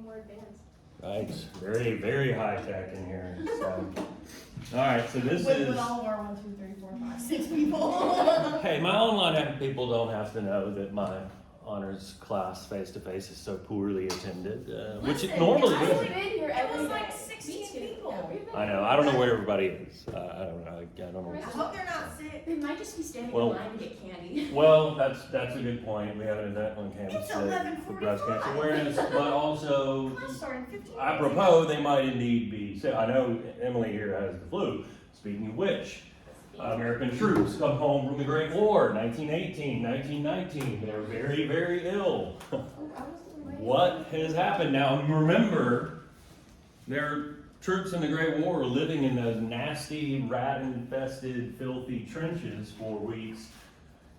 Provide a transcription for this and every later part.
more advanced. Right, very, very high tech in here. So. All right, so this With is. all of our 1, 2, 3, 4, 5, 6 people. Hey, my online people don't have to know that my honors class face-to-face is so poorly attended, which it normally I've is. been here It every was like day. 16 Me too. people. Yeah, we've been I know. here. I don't know where everybody is. I don't know. I don't know. I hope they're not sick. They might just be standing Well- in line to get candy. Well, that's a good point. We have an event on campus It's today for breast cancer 11:45. awareness, but also, Class started 15 minutes apropos, they might indeed be. So I know Emily here has the flu. Speaking of which, American troops come home from the Great War, 1918, 1919. They're very, very ill. What has happened now? Remember, their troops in the Great War were living in those nasty, rat-infested, filthy trenches for weeks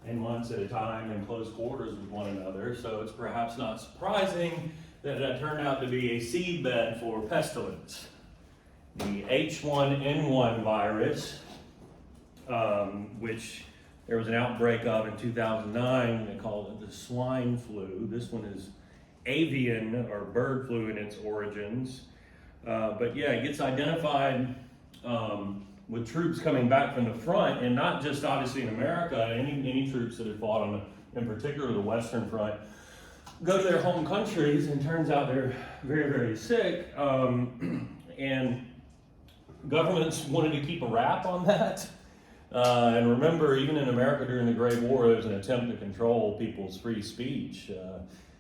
and months at a time in close quarters with one another. So it's perhaps not surprising that that turned out to be a seedbed for pestilence. The H1N1 virus, which there was an outbreak of in 2009. They called it the swine flu. This one is avian or bird flu in its origins. But yeah, it gets identified with troops coming back from the front, and not just obviously in America. Any troops that have fought on, in particular, the Western Front, go to their home countries, and turns out they're very, very sick. And governments wanted to keep a wrap on that. And remember, even in America during the Great War, there was an attempt to control people's free speech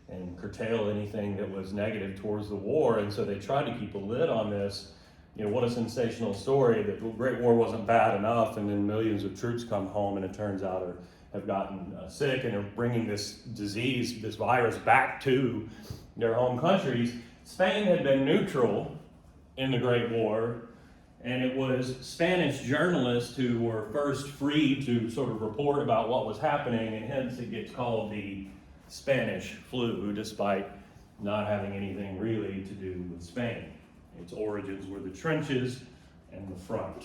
and curtail anything that was negative towards the war. And so they tried to keep a lid on this. You know, what a sensational story that the Great War wasn't bad enough, and then millions of troops come home, and it turns out have gotten sick and are bringing this disease, this virus, back to their home countries. Spain had been neutral in the Great War, and it was Spanish journalists who were first free to sort of report about what was happening, and hence it gets called the Spanish flu, despite not having anything really to do with Spain. Its origins were the trenches and the front.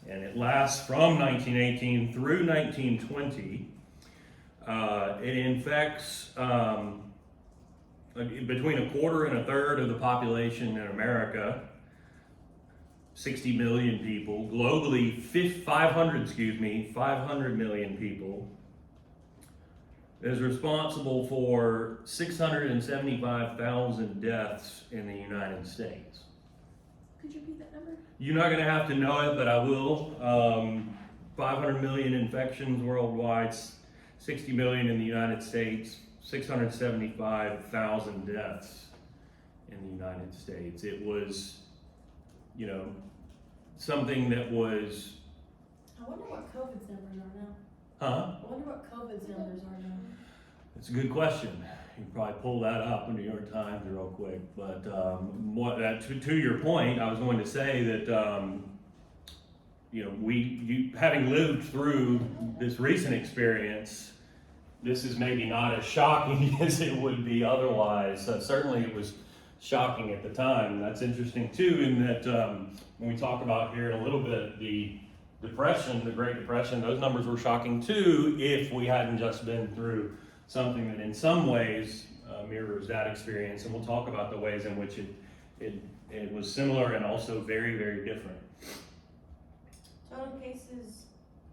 And it lasts from 1918 through 1920. It infects between a quarter and a third of the population in America, 60 million people. Globally, 500 million people. It is responsible for 675,000 deaths in the United States. Could you repeat that number? You're not going to have to know it, but I will. 500 million infections worldwide, 60 million in the United States, 675,000 deaths in the United States. It was, something that was... I wonder what COVID's numbers are now. Huh? I wonder what COVID's numbers are now. It's a good question. You can probably pull that up in New York Times real quick. But to your point, I was going to say that having lived through this recent experience, this is maybe not as shocking as it would be otherwise. Certainly, it was shocking at the time. And that's interesting too, in that when we talk about here in a little bit the Depression, the Great Depression, those numbers were shocking too if we hadn't just been through something that in some ways mirrors that experience. And we'll talk about the ways in which it was similar and also very, very different. Total cases,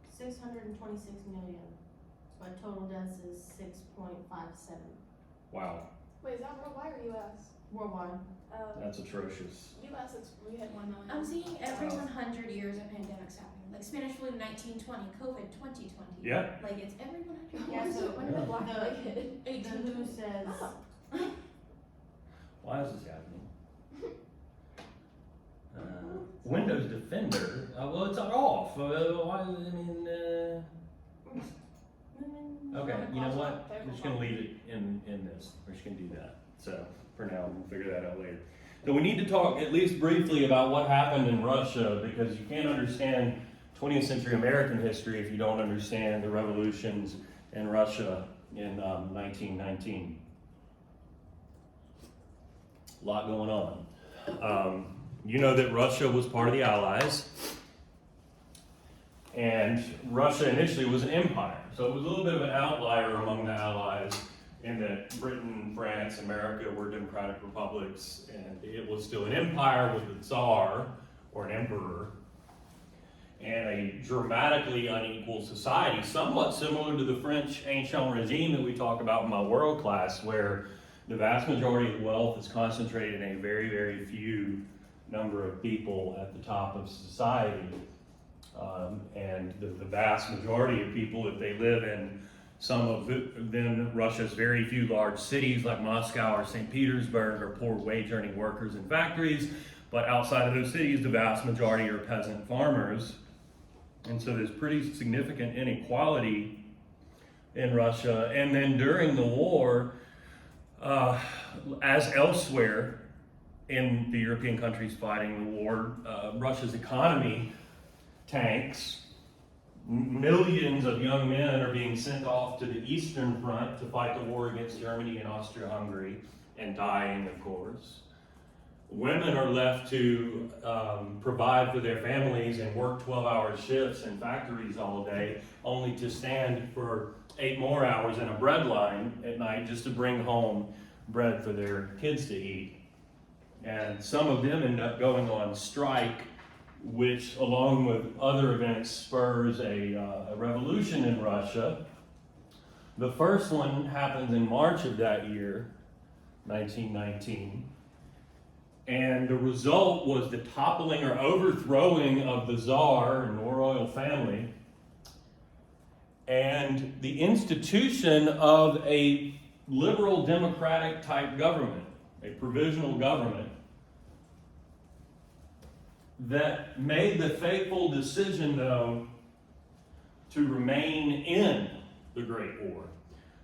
626 million. But total deaths is 6.57 Wow, Wait, is that worldwide or U.S.? worldwide. that's atrocious. U.S. we hit 1 million. I'm seeing every 100 years a pandemic's happening. Like Spanish flu 1920, COVID 2020. Yeah. Like it's every 100 Yeah, years. so When did the Black the- Plague hit? The WHO says Why is this happening? Windows Defender. Well, it's off. Why? Okay, you know what? I'm just gonna leave it in this. We're just gonna do that. So for now, we'll figure that out later. So we need to talk at least briefly about what happened in Russia, because you can't understand 20th century American history if you don't understand the revolutions in Russia in 1919. A lot going on. You know that Russia was part of the Allies, and Russia initially was an empire. So it was a little bit of an outlier among the Allies in that Britain, France, America were democratic republics, and it was still an empire with a Tsar or an emperor, and a dramatically unequal society, somewhat similar to the French ancient regime that we talk about in my world class, where the vast majority of wealth is concentrated in a very, very few number of people at the top of society. And the vast majority of people, if they live in some of then Russia's very few large cities like Moscow or St. Petersburg, are poor wage earning workers in factories, but outside of those cities, the vast majority are peasant farmers. And so there's pretty significant inequality in Russia. And then during the war, as elsewhere in the European countries fighting the war, Russia's economy tanks. Millions of young men are being sent off to the Eastern Front to fight the war against Germany and Austria-Hungary, and dying, of course. Women are left to provide for their families and work 12-hour shifts in factories all day, only to stand for 8 more hours in a bread line at night just to bring home bread for their kids to eat. And some of them end up going on strike, which, along with other events, spurs a revolution in Russia. The first one happens in March of that year, 1919. And the result was the toppling or overthrowing of the Tsar and the royal family, and the institution of a liberal democratic type government, a provisional government, that made the fateful decision, though, to remain in the Great War.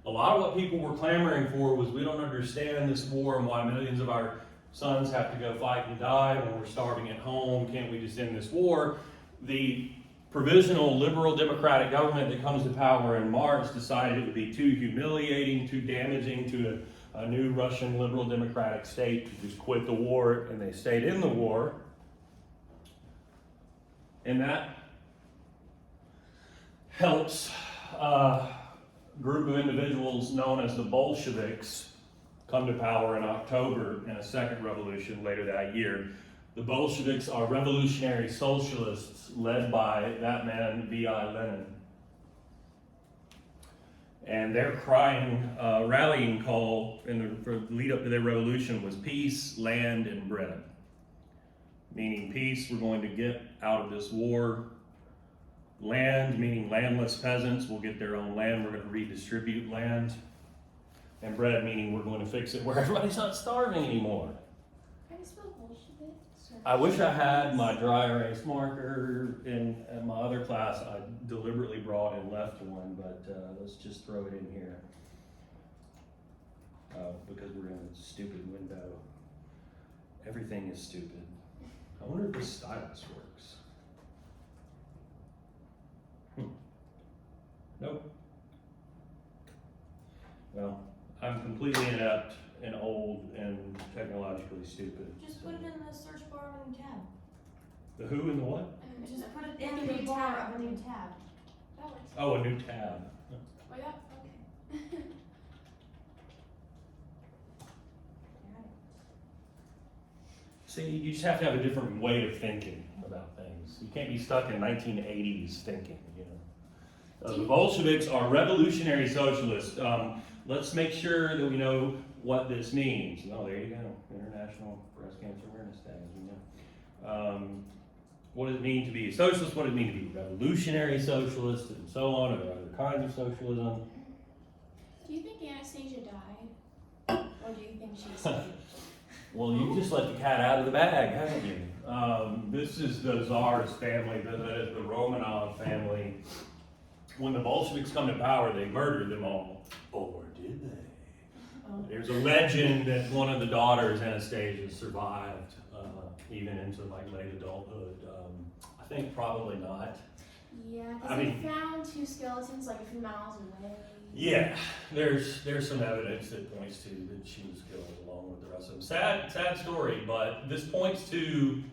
A lot of what people were clamoring for was, we don't understand this war and why millions of our sons have to go fight and die when we're starving at home. Can't we just end this war? The provisional liberal democratic government that comes to power in March decided it would be too humiliating, too damaging to a new Russian liberal democratic state to just quit the war, and they stayed in the war. And that helps a group of individuals known as the Bolsheviks come to power in October in a second revolution later that year. The Bolsheviks are revolutionary socialists led by that man, V.I. Lenin. And their rallying call for the lead up to their revolution was peace, land, and bread. Meaning peace, we're going to get out of this war. Land, meaning landless peasants will get their own land. We're going to redistribute land. And bread, meaning we're going to fix it where everybody's not starving anymore. How do you spell Bolshevik? I wish I had my dry erase marker in my other class. I deliberately brought and left one, but let's just throw it in here. Because we're in a stupid window. Everything is stupid. I wonder if this stylus works. Nope. Well, I'm completely inept and old and technologically stupid. Just put it in the search bar of a new tab. The who and the what? Just put it In in the the new bar tab. of a new tab. That works. Oh, a new tab. Oh yeah, okay. See, you just have to have a different way of thinking about things. You can't be stuck in 1980s thinking, you know. The Bolsheviks are revolutionary socialists. Let's make sure that we know what this means. Oh, there you go. International Breast Cancer Awareness Day, as we know. What does it mean to be a socialist? What does it mean to be a revolutionary socialist? And so on. Are there other kinds of socialism? Do you think Anastasia died? Or do you think she's saved? Well, you just let the cat out of the bag, haven't you? This is the Tsar's family, that is the Romanov family. When the Bolsheviks come to power, they murdered them all. Or did they? Oh. There's a legend that one of the daughters, Anastasia, survived even into like late adulthood. I think probably not. Yeah, I because they mean- found 2 skeletons like a few miles away. Yeah, there's some evidence that points to that she was killed along with the rest of them. Sad story, but this points to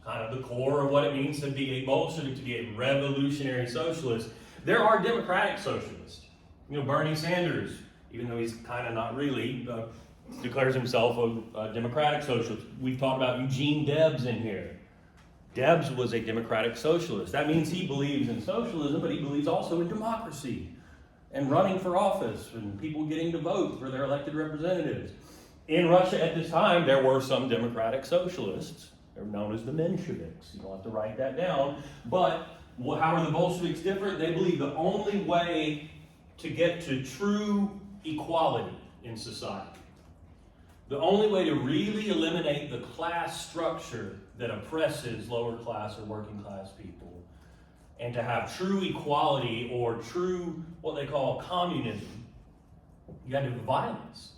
kind of the core of what it means to be a Bolshevik, to be a revolutionary socialist. There are democratic socialists. You know, Bernie Sanders even though he's kind of not really, declares himself a democratic socialist. We've talked about Eugene Debs in here. Debs was a democratic socialist. That means he believes in socialism, but he believes also in democracy and running for office and people getting to vote for their elected representatives. In Russia at this time, there were some democratic socialists. They're known as the Mensheviks. You don't have to write that down. But how are the Bolsheviks different? They believe the only way to get to true equality in society, the only way to really eliminate the class structure that oppresses lower class or working class people, and to have true equality or true what they call communism, you had to do violence.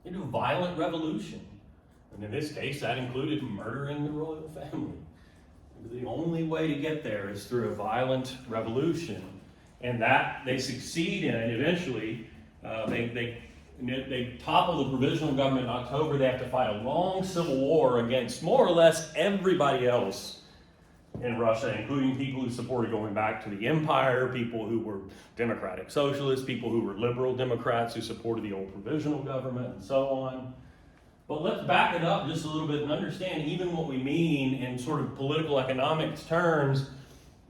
You had to do violent revolution. And in this case, that included murdering the royal family. The only way to get there is through a violent revolution. And that they succeed in it eventually. They topple the provisional government in October. They have to fight a long civil war against more or less everybody else in Russia, including people who supported going back to the empire, people who were democratic socialists, people who were liberal Democrats who supported the old provisional government, and so on. But let's back it up just a little bit and understand even what we mean in sort of political economics terms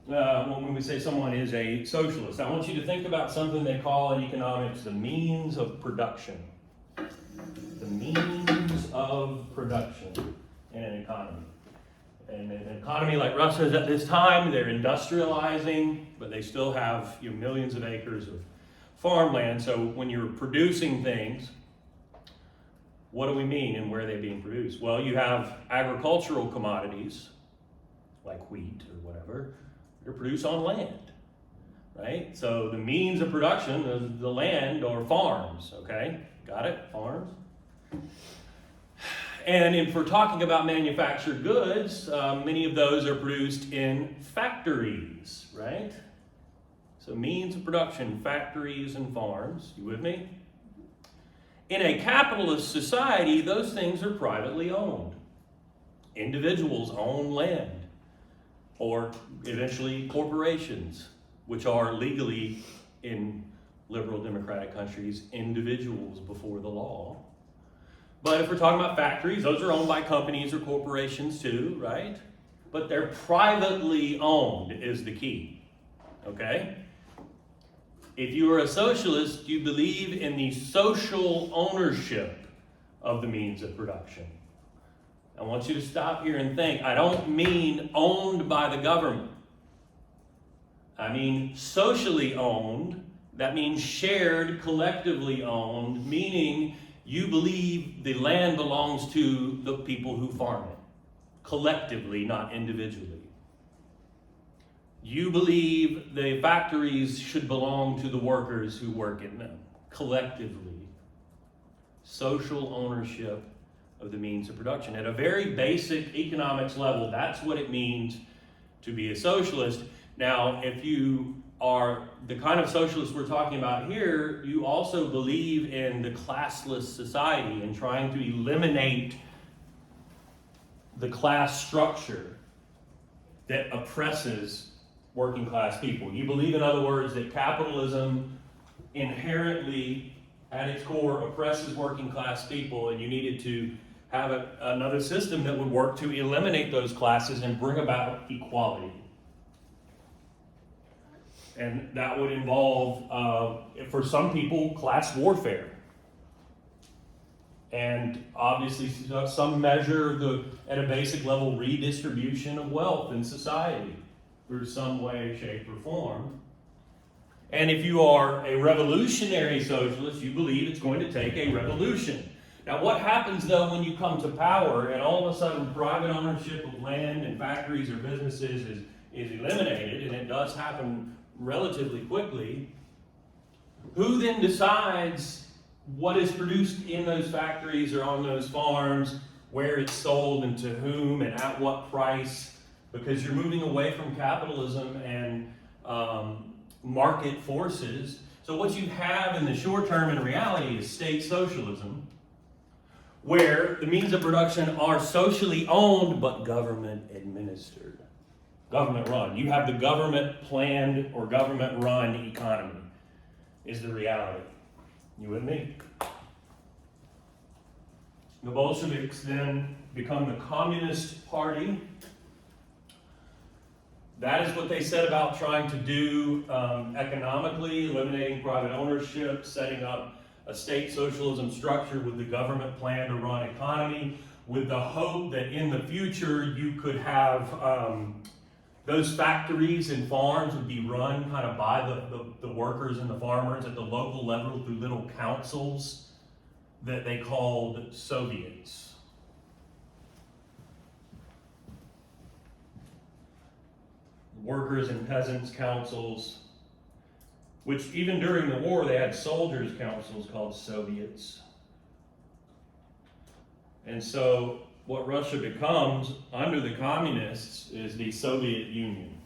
when we say someone is a socialist. I want you to think about something they call in economics the means of production. The means of production in an economy. And in an economy like Russia's at this time, they're industrializing, but they still have millions of acres of farmland. So when you're producing things, what do we mean and where are they being produced? Well, you have agricultural commodities, like wheat or whatever, they're produced on land, right? So the means of production of the land are farms, okay? Got it? Farms. And if we're talking about manufactured goods, many of those are produced in factories, right? So means of production, factories and farms. You with me? In a capitalist society, those things are privately owned. Individuals own land, or eventually corporations, which are legally, in liberal democratic countries, individuals before the law. But if we're talking about factories, those are owned by companies or corporations too, right? But they're privately owned is the key, okay? If you are a socialist, you believe in the social ownership of the means of production. I want you to stop here and think. I don't mean owned by the government. I mean socially owned. That means shared, collectively owned, meaning you believe the land belongs to the people who farm it, collectively, not individually. You believe the factories should belong to the workers who work in them, collectively. Social ownership of the means of production. At a very basic economics level, that's what it means to be a socialist. Now, if you are the kind of socialist we're talking about here, you also believe in the classless society and trying to eliminate the class structure that oppresses working class people. You believe, in other words, that capitalism inherently, at its core, oppresses working class people, and you needed to have another system that would work to eliminate those classes and bring about equality. And that would involve, for some people, class warfare. And obviously some measure at a basic level, redistribution of wealth in society through some way, shape, or form. And if you are a revolutionary socialist, you believe it's going to take a revolution. Now, what happens, though, when you come to power and all of a sudden private ownership of land and factories or businesses is eliminated, and it does happen relatively quickly, who then decides what is produced in those factories or on those farms, where it's sold and to whom and at what price? Because you're moving away from capitalism and market forces. So what you have in the short term in reality is state socialism, where the means of production are socially owned but government administered. Government run. You have the government planned or government run economy is the reality. You and me. The Bolsheviks then become the Communist Party. That is what they said about trying to do economically, eliminating private ownership, setting up a state socialism structure with the government plan to run economy, with the hope that in the future you could have those factories and farms would be run kind of by the workers and the farmers at the local level through little councils that they called Soviets. Workers and peasants councils, which even during the war they had soldiers councils called Soviets. And so what Russia becomes under the communists is the Soviet Union.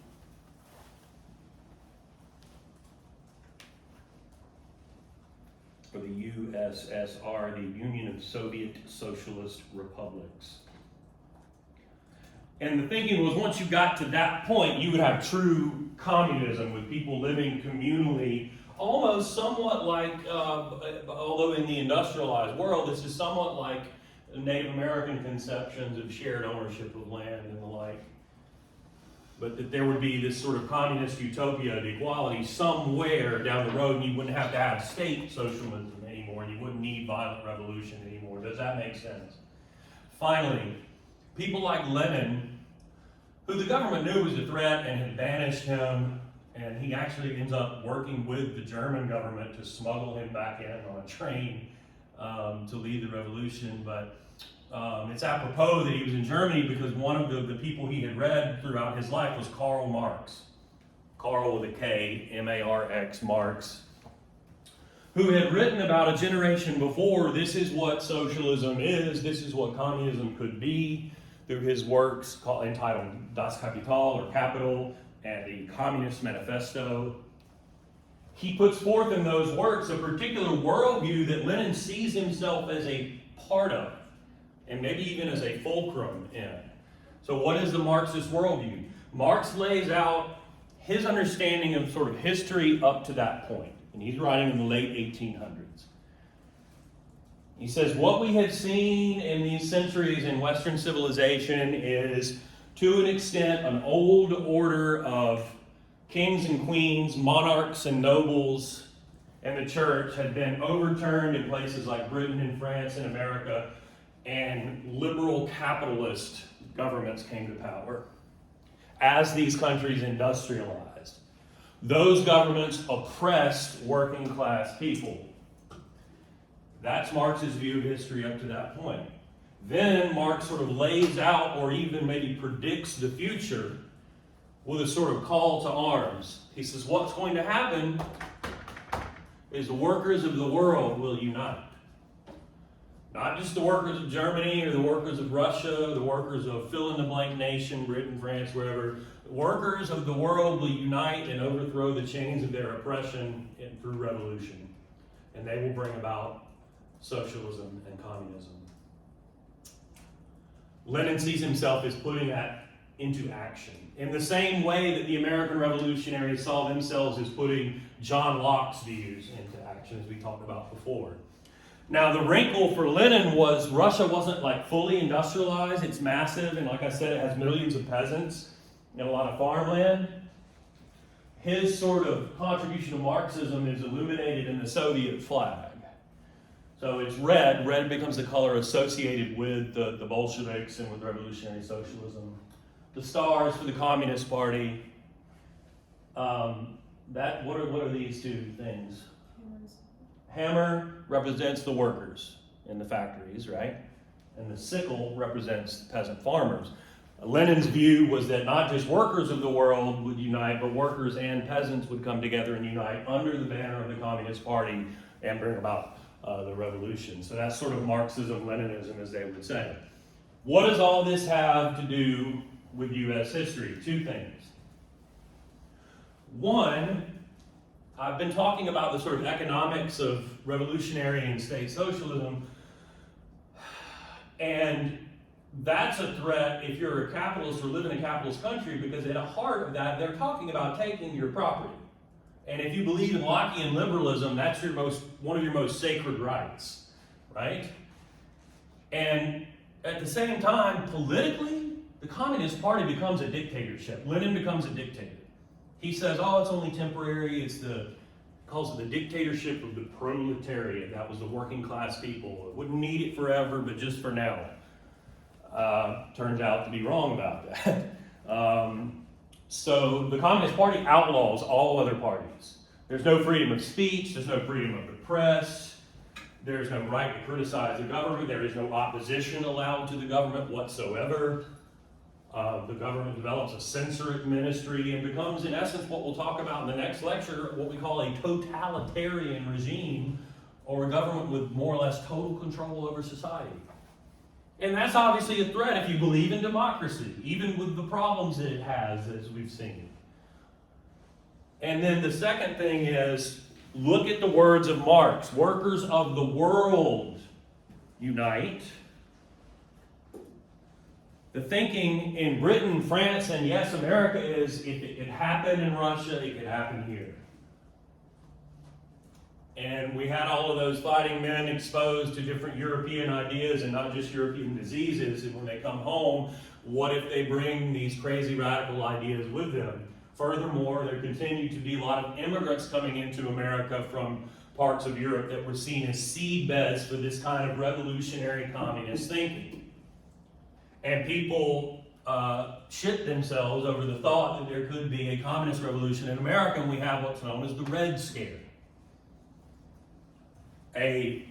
Or the USSR, the Union of Soviet Socialist Republics. And the thinking was once you got to that point, you would have true communism with people living communally, almost somewhat like, although in the industrialized world, this is somewhat like Native American conceptions of shared ownership of land and the like. But that there would be this sort of communist utopia of equality somewhere down the road, and you wouldn't have to have state socialism anymore, and you wouldn't need violent revolution anymore. Does that make sense? Finally, people like Lenin, who the government knew was a threat and had banished him, and he actually ends up working with the German government to smuggle him back in on a train to lead the revolution. But it's apropos that he was in Germany because one of the people he had read throughout his life was Karl Marx. Karl with a K, M-A-R-X, Marx, who had written about a generation before, this is what socialism is, this is what communism could be, through his works entitled Das Kapital, or Capital, and the Communist Manifesto. He puts forth in those works a particular worldview that Lenin sees himself as a part of, and maybe even as a fulcrum in. So what is the Marxist worldview? Marx lays out his understanding of sort of history up to that point, and he's writing in the late 1800s. He says, what we have seen in these centuries in Western civilization is, to an extent, an old order of kings and queens, monarchs and nobles, and the church had been overturned in places like Britain and France and America, and liberal capitalist governments came to power as these countries industrialized. Those governments oppressed working class people. That's Marx's view of history up to that point. Then Marx sort of lays out, or even maybe predicts the future with a sort of call to arms. He says, what's going to happen is the workers of the world will unite. Not just the workers of Germany or the workers of Russia, the workers of fill-in-the-blank nation, Britain, France, wherever. The workers of the world will unite and overthrow the chains of their oppression through revolution. And they will bring about socialism and communism. Lenin sees himself as putting that into action. In the same way that the American revolutionaries saw themselves as putting John Locke's views into action, as we talked about before. Now, the wrinkle for Lenin was Russia wasn't like fully industrialized. It's massive, and like I said, it has millions of peasants and a lot of farmland. His sort of contribution to Marxism is illuminated in the Soviet flag. So it's red. Red becomes the color associated with the Bolsheviks and with revolutionary socialism. The stars for the Communist Party. What are these two things? Hammer represents the workers in the factories, right? And the sickle represents the peasant farmers. Lenin's view was that not just workers of the world would unite, but workers and peasants would come together and unite under the banner of the Communist Party and bring about the revolution. So that's sort of Marxism-Leninism, as they would say. What does all this have to do with U.S. history? Two things. One, I've been talking about the sort of economics of revolutionary and state socialism, and that's a threat if you're a capitalist or live in a capitalist country, because at the heart of that, they're talking about taking your property. And if you believe in Lockean liberalism, that's one of your most sacred rights, right? And at the same time, politically, the Communist Party becomes a dictatorship. Lenin becomes a dictator. He says, oh, it's only temporary. Calls it the dictatorship of the proletariat. That was the working class people. It wouldn't need it forever, but just for now. Turns out to be wrong about that. So the Communist Party outlaws all other parties. There's no freedom of speech. There's no freedom of the press. There's no right to criticize the government. There is no opposition allowed to the government whatsoever. The government develops a censorate ministry and becomes, in essence, what we'll talk about in the next lecture, what we call a totalitarian regime, or a government with more or less total control over society. And that's obviously a threat if you believe in democracy, even with the problems that it has, as we've seen. And then the second thing is, look at the words of Marx. Workers of the world unite. The thinking in Britain, France, and yes, America is, if it could happen in Russia, it could happen here. And we had all of those fighting men exposed to different European ideas and not just European diseases. And when they come home, what if they bring these crazy radical ideas with them? Furthermore, there continue to be a lot of immigrants coming into America from parts of Europe that were seen as seedbeds for this kind of revolutionary communist thinking. And people shit themselves over the thought that there could be a communist revolution in America, and we have what's known as the Red Scare. A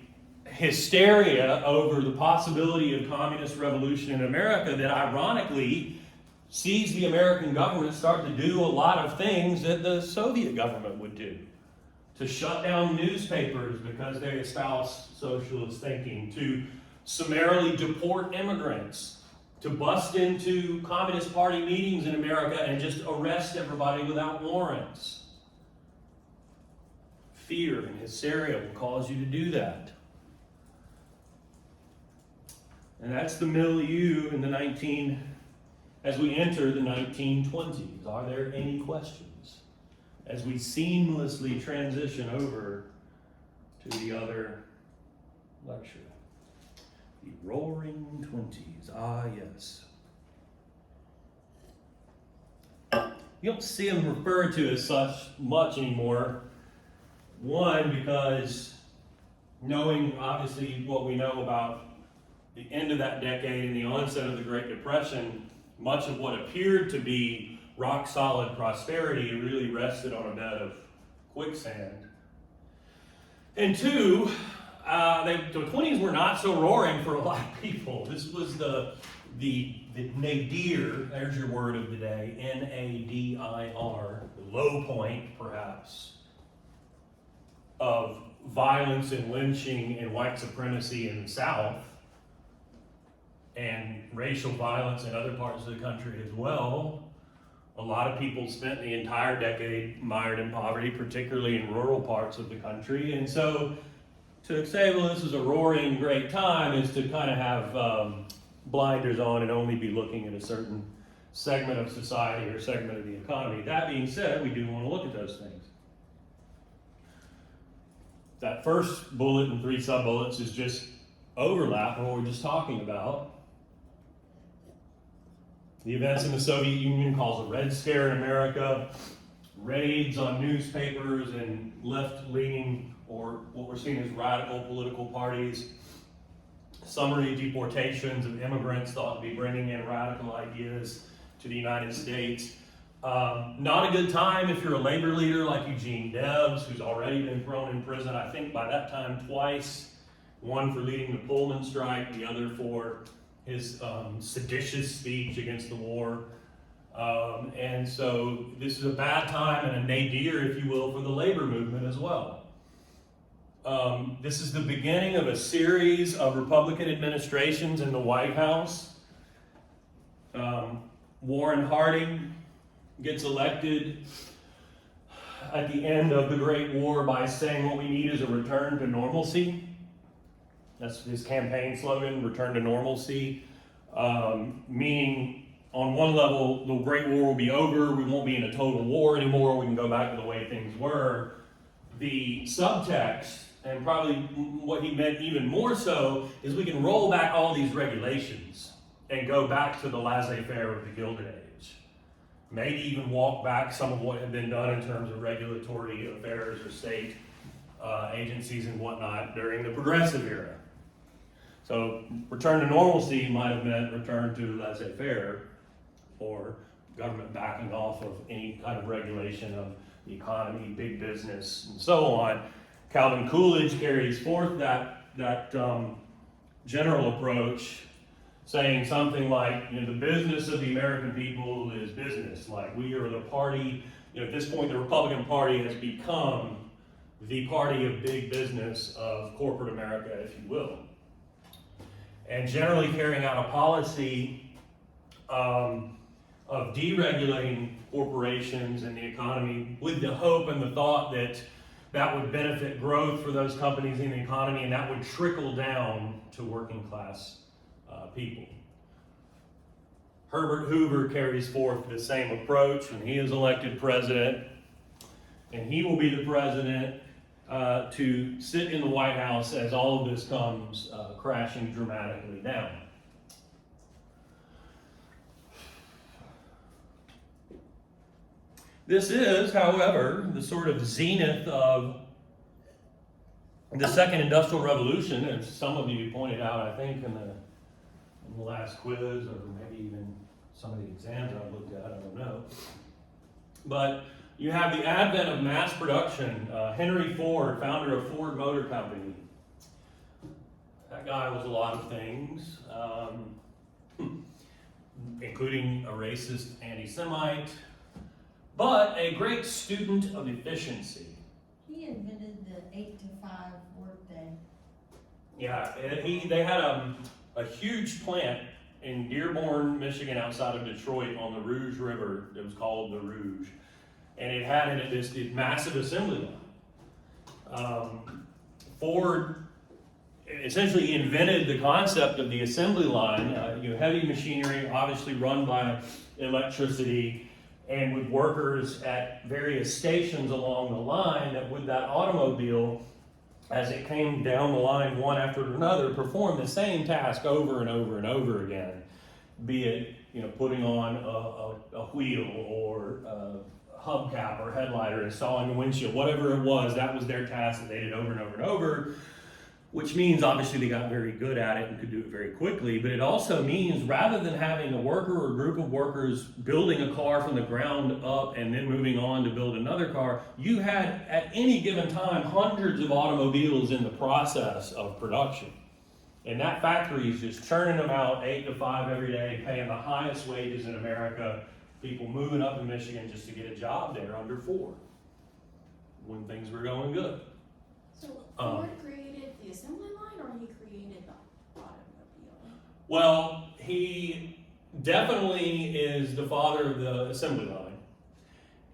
hysteria over the possibility of communist revolution in America that ironically sees the American government start to do a lot of things that the Soviet government would do. To shut down newspapers because they espouse socialist thinking, to summarily deport immigrants, to bust into Communist Party meetings in America and just arrest everybody without warrants. Fear and hysteria will cause you to do that. And that's the milieu in as we enter the 1920s. Are there any questions? As we seamlessly transition over to the other lecture. The Roaring Twenties. Ah, yes. You don't see them referred to as such much anymore. One, because knowing obviously what we know about the end of that decade and the onset of the Great Depression, much of what appeared to be rock solid prosperity really rested on a bed of quicksand. And two, the 20s were not so roaring for a lot of people. This was the nadir, there's your word of the day, Nadir, the low point perhaps, of violence and lynching and white supremacy in the South, and racial violence in other parts of the country as well. A lot of people spent the entire decade mired in poverty, particularly in rural parts of the country. And so to say, well, this is a roaring great time is to kind of have blinders on and only be looking at a certain segment of society or segment of the economy. That being said, we do want to look at those things. That first bullet and 3 sub-bullets is just overlap on what we're just talking about. The events in the Soviet Union caused a Red Scare in America, raids on newspapers and left-leaning, or what we're seeing as radical political parties, summary deportations of immigrants thought to be bringing in radical ideas to the United States. Not a good time if you're a labor leader like Eugene Debs, who's already been thrown in prison, I think by that time twice, one for leading the Pullman strike, the other for his seditious speech against the war. And so this is a bad time and a nadir, if you will, for the labor movement as well. This is the beginning of a series of Republican administrations in the White House. Warren Harding gets elected at the end of the Great War by saying what we need is a return to normalcy. That's his campaign slogan, return to normalcy, meaning on one level, the Great War will be over, we won't be in a total war anymore, we can go back to the way things were. The subtext, and probably what he meant even more so, is we can roll back all these regulations and go back to the laissez-faire of the Gilded Age. Maybe even walk back some of what had been done in terms of regulatory affairs or state agencies and whatnot during the Progressive era. So return to normalcy might have meant return to laissez-faire, or government backing off of any kind of regulation of the economy, big business, and so on. Calvin Coolidge carries forth that general approach, saying something like, the business of the American people is business. Like, we are the party, at this point the Republican Party has become the party of big business, of corporate America, if you will. And generally carrying out a policy of deregulating corporations and the economy with the hope and the thought that that would benefit growth for those companies in the economy, and that would trickle down to working class people. Herbert Hoover carries forth the same approach when he is elected president, and he will be the president to sit in the White House as all of this comes crashing dramatically down. This is, however, the sort of zenith of the second industrial revolution, as some of you pointed out, I think, in the last quiz, or maybe even some of the exams I've looked at, I don't know. But you have the advent of mass production. Henry Ford, founder of Ford Motor Company. That guy was a lot of things, including a racist anti-Semite, but a great student of efficiency. He invented the 8 to 5 workday. Yeah, they had a huge plant in Dearborn, Michigan, outside of Detroit on the Rouge River. It was called the Rouge. And it had in it this massive assembly line. Ford essentially invented the concept of the assembly line, heavy machinery, obviously run by electricity, and with workers at various stations along the line that with that automobile, as it came down the line one after another, performed the same task over and over and over again, be it putting on a wheel or a hubcap or headlight or installing a windshield, whatever it was, that was their task that they did over and over and over, which means obviously they got very good at it and could do it very quickly, but it also means rather than having a worker or a group of workers building a car from the ground up and then moving on to build another car, you had at any given time hundreds of automobiles in the process of production. And that factory is just churning them out 8 to 5 every day, paying the highest wages in America, people moving up in Michigan just to get a job there under Ford when things were going good. So Ford created the assembly line, or he created the automobile? Well, he definitely is the father of the assembly line.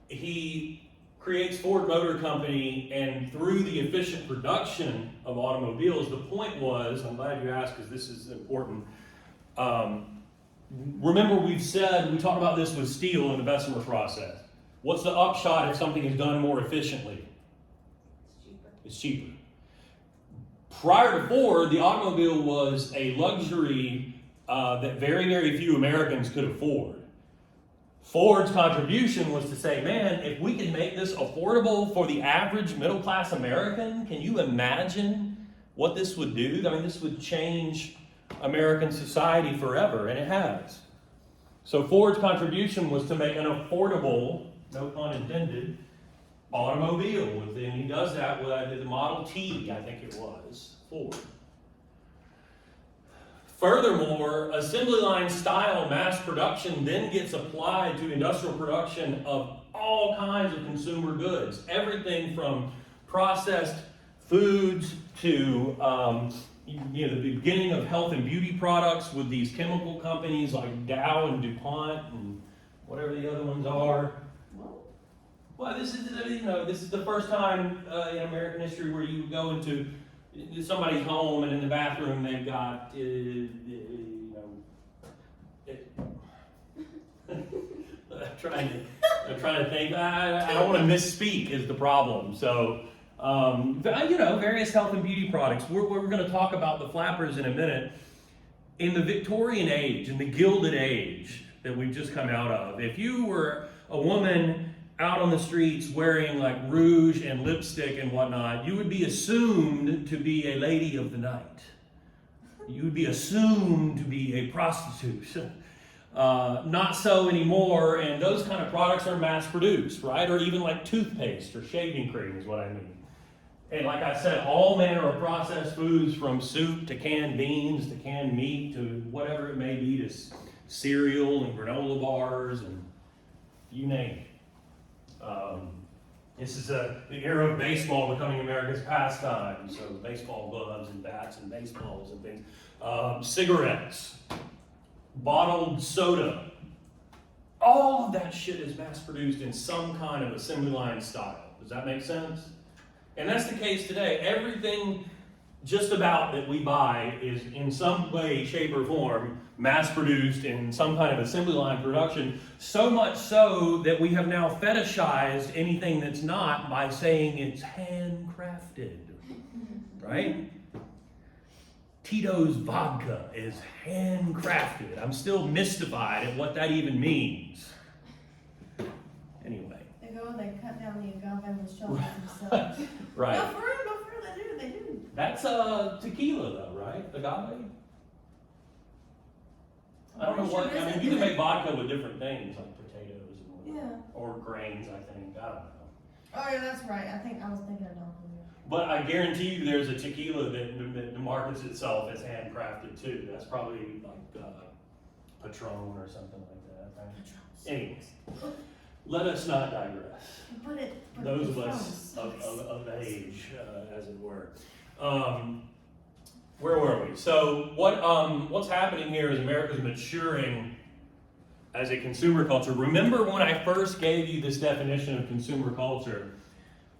He creates Ford Motor Company, and through the efficient production of automobiles, the point was, I'm glad you asked because this is important. Remember we talked about this with steel in the Bessemer process. What's the upshot if something is done more efficiently? It's cheaper. Prior to Ford, the automobile was a luxury that very, very few Americans could afford. Ford's contribution was to say, man, if we can make this affordable for the average middle-class American, can you imagine what this would do? I mean, this would change American society forever, and it has. So Ford's contribution was to make an affordable, no pun intended, automobile, and he does that with the Model T, I think it was, Ford. Furthermore, assembly line style mass production then gets applied to industrial production of all kinds of consumer goods, everything from processed foods to the beginning of health and beauty products with these chemical companies like Dow and DuPont and whatever the other ones are. Well, this is the first time in American history where you go into somebody's home and in the I'm trying to think. I don't want to misspeak is the problem. So, various health and beauty products. We're going to talk about the flappers in a minute. In the Victorian age, in the Gilded Age that we've just come out of, if you were a woman out on the streets wearing like rouge and lipstick and whatnot, you would be assumed to be a lady of the night. You would be assumed to be a prostitute. Not so anymore, and those kind of products are mass produced, right? Or even like toothpaste or shaving cream is what I mean. And like I said, all manner of processed foods, from soup to canned beans to canned meat to whatever it may be, to cereal and granola bars and you name it. This is the era of baseball becoming America's pastime. So baseball gloves and bats and baseballs and things. Cigarettes, bottled soda. All of that shit is mass produced in some kind of assembly line style. Does that make sense? And that's the case today. Everything just about that we buy is in some way, shape, or form mass produced in some kind of assembly line production, so much so that we have now fetishized anything that's not by saying it's handcrafted, right? Tito's vodka is handcrafted. I'm still mystified at what that even means. Anyway. They go and they cut down the agave and shell themselves. Right. No, for real, they do. That's tequila though, right? Agave? I don't know what, I mean, you can make vodka with different things, like potatoes and whatnot. Yeah. Or grains, I think, I don't know. Oh yeah, that's right. I was thinking of Don Julio. But I guarantee you there's a tequila that markets itself as handcrafted too. That's probably like Patron or something like that, right? Anyways, let us not digress. But Those of us of age, as it were. Where were we? So what's happening here is America's maturing as a consumer culture. Remember when I first gave you this definition of consumer culture,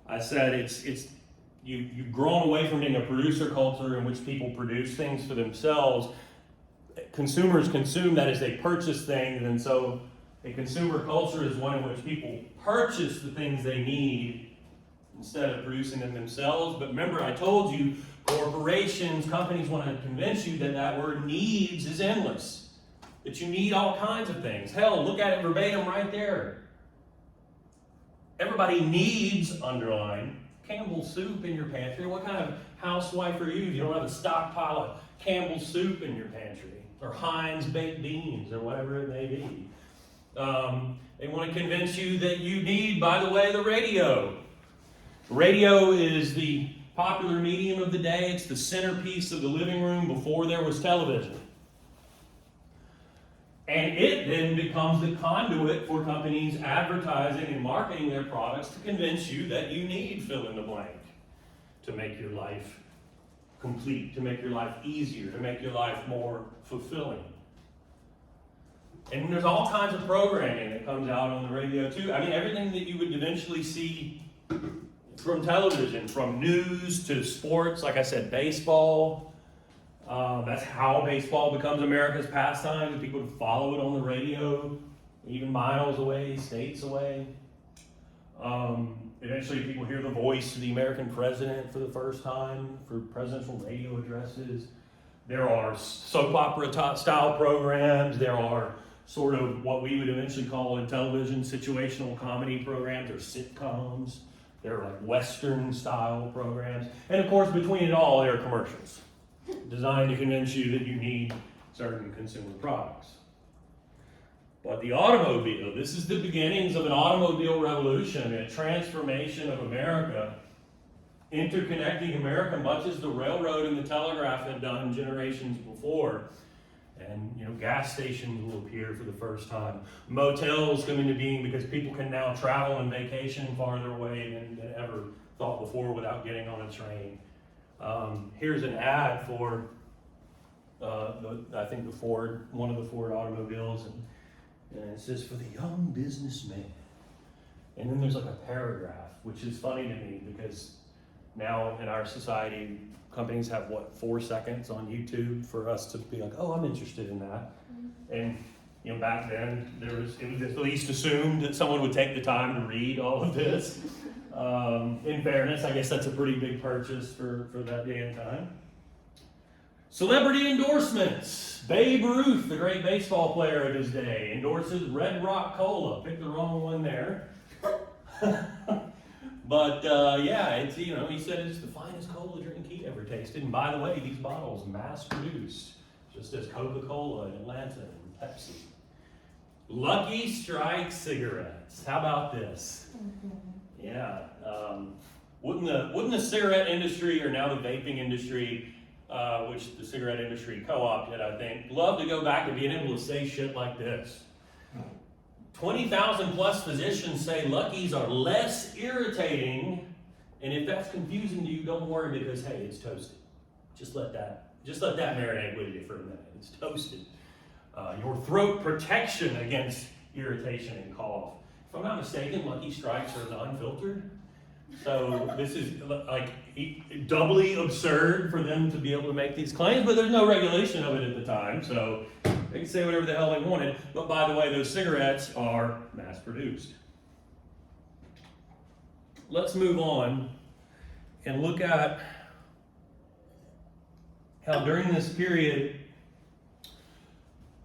I said you've grown away from being a producer culture in which people produce things for themselves. Consumers consume, that is, they purchase things, and so a consumer culture is one in which people purchase the things they need instead of producing them themselves. But remember, I told you, corporations, companies want to convince you that that word needs is endless. That you need all kinds of things. Hell, look at it verbatim right there. Everybody needs, underline, Campbell's soup in your pantry. What kind of housewife are you if you don't have a stockpile of Campbell's soup in your pantry? Or Heinz baked beans, or whatever it may be. They want to convince you that you need, by the way, the radio. Radio is the popular medium of the day. It's the centerpiece of the living room before there was television. And it then becomes the conduit for companies advertising and marketing their products to convince you that you need fill in the blank to make your life complete, to make your life easier, to make your life more fulfilling. And there's all kinds of programming that comes out on the radio too. I mean, everything that you would eventually see from television, from news to sports, like I said, baseball. That's how baseball becomes America's pastime. People follow it on the radio, even miles away, states away. Eventually people hear the voice of the American president for the first time for presidential radio addresses. There are soap opera style programs. There are sort of what we would eventually call in television situational comedy programs or sitcoms. There are like Western style programs. And of course, between it all, there are commercials designed to convince you that you need certain consumer products. But the automobile, this is the beginnings of an automobile revolution, a transformation of America, interconnecting America much as the railroad and the telegraph had done generations before. And gas stations will appear for the first time. Motels come into being because people can now travel and vacation farther away than ever thought before without getting on a train. Here's an ad for I think one of the Ford automobiles, and it says, "For the young businessman." And then there's like a paragraph, which is funny to me because now in our society, companies have 4 seconds on YouTube for us to be like, oh, I'm interested in that. And back then, it was at least assumed that someone would take the time to read all of this. In fairness, I guess that's a pretty big purchase for that day and time. Celebrity endorsements. Babe Ruth, the great baseball player of his day, endorses Red Rock Cola. Picked the wrong one there. But yeah, it's, he said it's the finest cola drink he ever tasted. And by the way, these bottles mass produced, just as Coca-Cola in Atlanta and Pepsi. Lucky Strike cigarettes. How about this? Yeah. Wouldn't the cigarette industry, or now the vaping industry, which the cigarette industry co-opted, I think, love to go back to being able to say shit like this? 20,000 plus physicians say Luckies are less irritating, and if that's confusing to you, don't worry, because hey, it's toasted. Just let that marinate with you for a minute. It's toasted. Your throat protection against irritation and cough. If I'm not mistaken, Lucky Strikes are unfiltered. So this is like doubly absurd for them to be able to make these claims, but there's no regulation of it at the time, so they can say whatever the hell they wanted. But by the way, those cigarettes are mass produced. Let's move on and look at how during this period,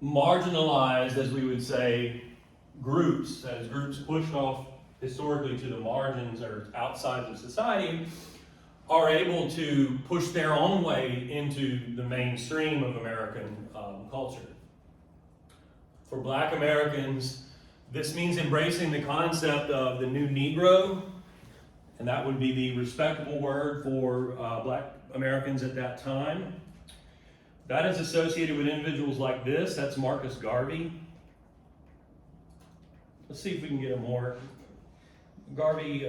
marginalized, as we would say, groups, as groups pushed off historically to the margins or outside of society, are able to push their own way into the mainstream of American culture. For Black Americans, this means embracing the concept of the new Negro, and that would be the respectable word for Black Americans at that time. That is associated with individuals like this. That's Marcus Garvey. Let's see if we can get a more. Garvey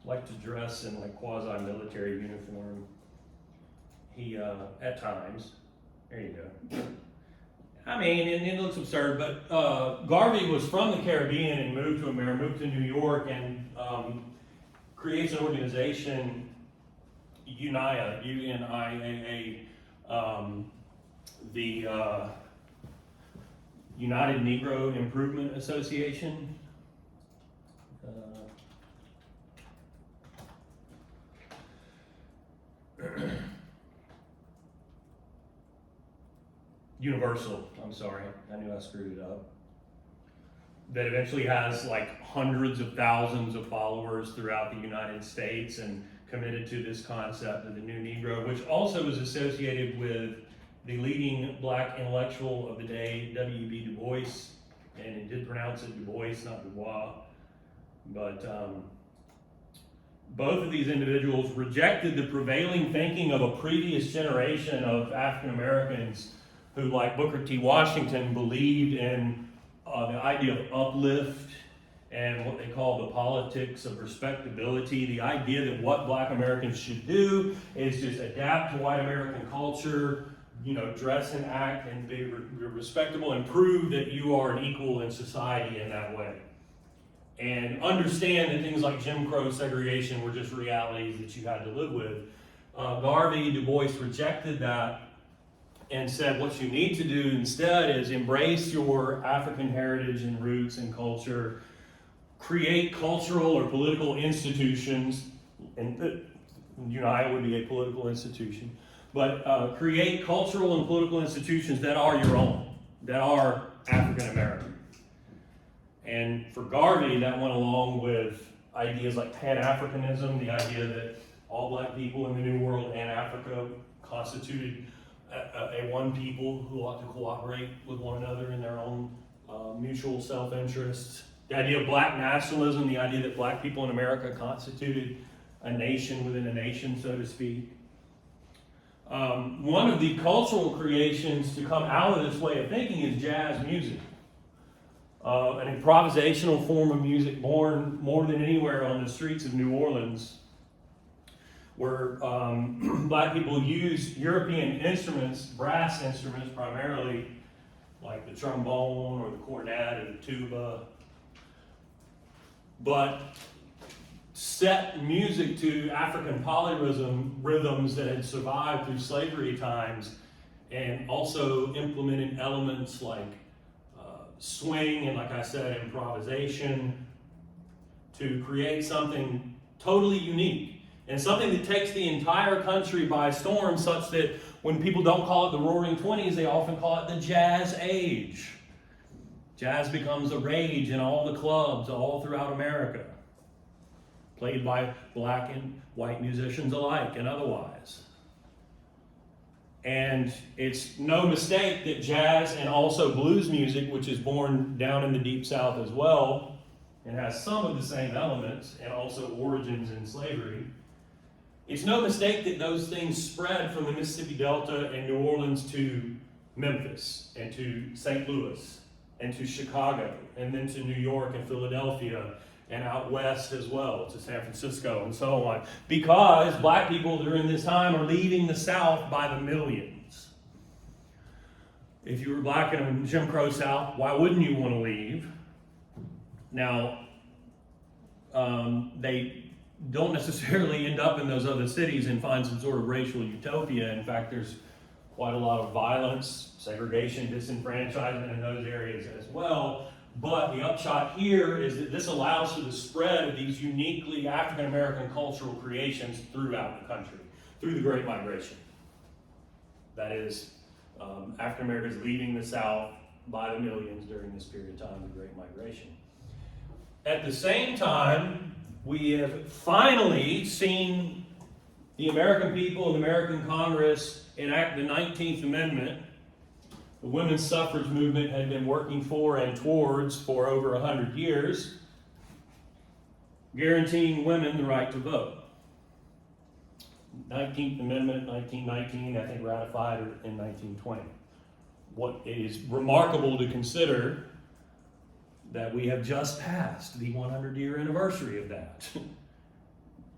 liked to dress in like quasi-military uniform. He, at times, there you go. I mean, it looks absurd, but Garvey was from the Caribbean and moved to America, moved to New York, and creates an organization, UNIA, UNIAA, the United Negro Improvement Association. Universal, I'm sorry, I knew I screwed it up. That eventually has like hundreds of thousands of followers throughout the United States and committed to this concept of the new Negro, which also was associated with the leading Black intellectual of the day, W.B. Du Bois, and it did pronounce it Du Bois, not Du Bois, but both of these individuals rejected the prevailing thinking of a previous generation of African Americans who, like Booker T. Washington, believed in the idea of uplift and what they call the politics of respectability, the idea that what Black Americans should do is just adapt to white American culture, dress and act and be respectable and prove that you are an equal in society in that way. And understand that things like Jim Crow segregation were just realities that you had to live with. Garvey, Du Bois rejected that and said what you need to do instead is embrace your African heritage and roots and culture, create cultural or political institutions, and UNIA would be a political institution, but create cultural and political institutions that are your own, that are African American. And for Garvey, that went along with ideas like Pan-Africanism, the idea that all Black people in the New World and Africa constituted a one people who ought to cooperate with one another in their own mutual self-interests. The idea of Black nationalism, the idea that Black people in America constituted a nation within a nation, so to speak. One of the cultural creations to come out of this way of thinking is jazz music. An improvisational form of music born more than anywhere on the streets of New Orleans, where Black people used European instruments, brass instruments primarily, like the trombone or the cornet or the tuba, but set music to African polyrhythms that had survived through slavery times and also implemented elements like swing and, like I said, improvisation to create something totally unique and something that takes the entire country by storm, such that when people don't call it the Roaring Twenties, they often call it the Jazz Age. Jazz becomes a rage in all the clubs all throughout America, played by black and white musicians alike and otherwise. And it's no mistake that jazz and also blues music, which is born down in the Deep South as well, and has some of the same elements and also origins in slavery, it's no mistake that those things spread from the Mississippi Delta and New Orleans to Memphis and to St. Louis and to Chicago and then to New York and Philadelphia and out west as well to San Francisco and so on, because black people during this time are leaving the South by the millions. If you were black in a Jim Crow South, why wouldn't you want to leave? Now, they don't necessarily end up in those other cities and find some sort of racial utopia. In fact, there's quite a lot of violence, segregation, disenfranchisement in those areas as well. But the upshot here is that this allows for the spread of these uniquely African American cultural creations throughout the country, through the Great Migration. That is, African Americans leaving the South by the millions during this period of time, the Great Migration. At the same time, we have finally seen the American people and the American Congress enact the 19th Amendment. The women's suffrage movement had been working for and towards for over 100 years, guaranteeing women the right to vote. 19th Amendment, 1919, I think ratified in 1920. What is remarkable to consider that we have just passed the 100-year anniversary of that.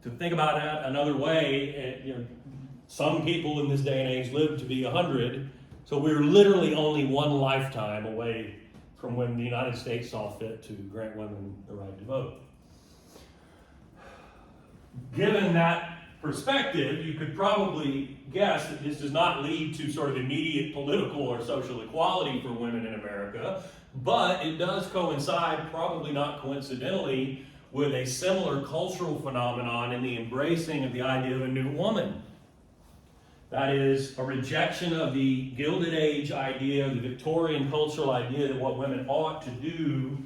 To think about that another way, some people in this day and age live to be 100, so we're literally only one lifetime away from when the United States saw fit to grant women the right to vote. Given that perspective, you could probably guess that this does not lead to sort of immediate political or social equality for women in America, but it does coincide, probably not coincidentally, with a similar cultural phenomenon in the embracing of the idea of a new woman. That is, a rejection of the Gilded Age idea, the Victorian cultural idea that what women ought to do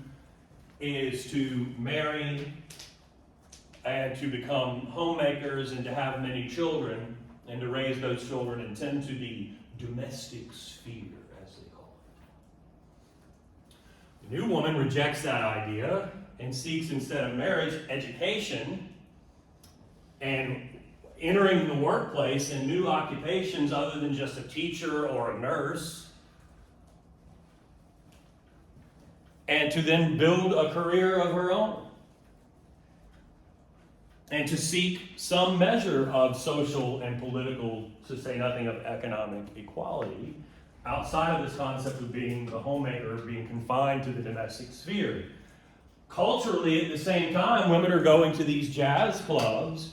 is to marry and to become homemakers and to have many children and to raise those children and tend to the domestic sphere, as they call it. The new woman rejects that idea and seeks, instead of marriage, education and entering the workplace in new occupations other than just a teacher or a nurse, and to then build a career of her own, and to seek some measure of social and political, to say nothing of economic equality, outside of this concept of being the homemaker, being confined to the domestic sphere. Culturally, at the same time, women are going to these jazz clubs,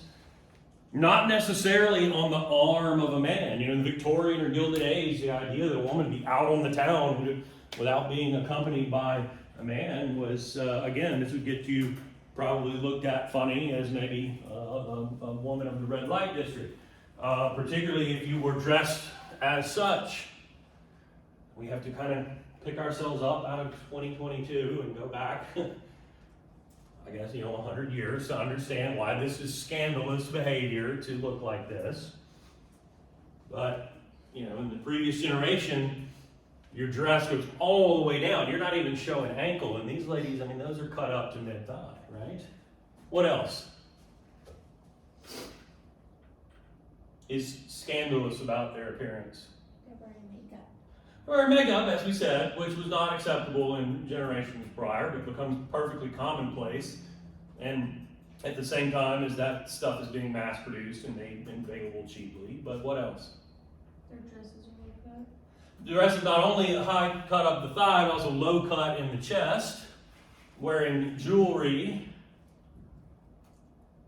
not necessarily on the arm of a man. In the Victorian or Gilded Age, the idea that a woman would be out on the town without being accompanied by a man was, again, this would get you probably looked at funny as maybe a woman of the red light district, particularly if you were dressed as such. We have to kind of pick ourselves up out of 2022 and go back, I guess, 100 years to understand why this is scandalous behavior to look like this. But, in the previous generation, your dress was all the way down. You're not even showing ankle. And these ladies, those are cut up to mid-thigh, right? What else is scandalous about their appearance? They're wearing makeup. Or makeup, as we said, which was not acceptable in generations prior, but becomes perfectly commonplace. And at the same time as that stuff is being mass-produced and made available cheaply. But what else? Their dresses are really good. The dress is not only a high cut up the thigh, but also low cut in the chest, wearing jewelry,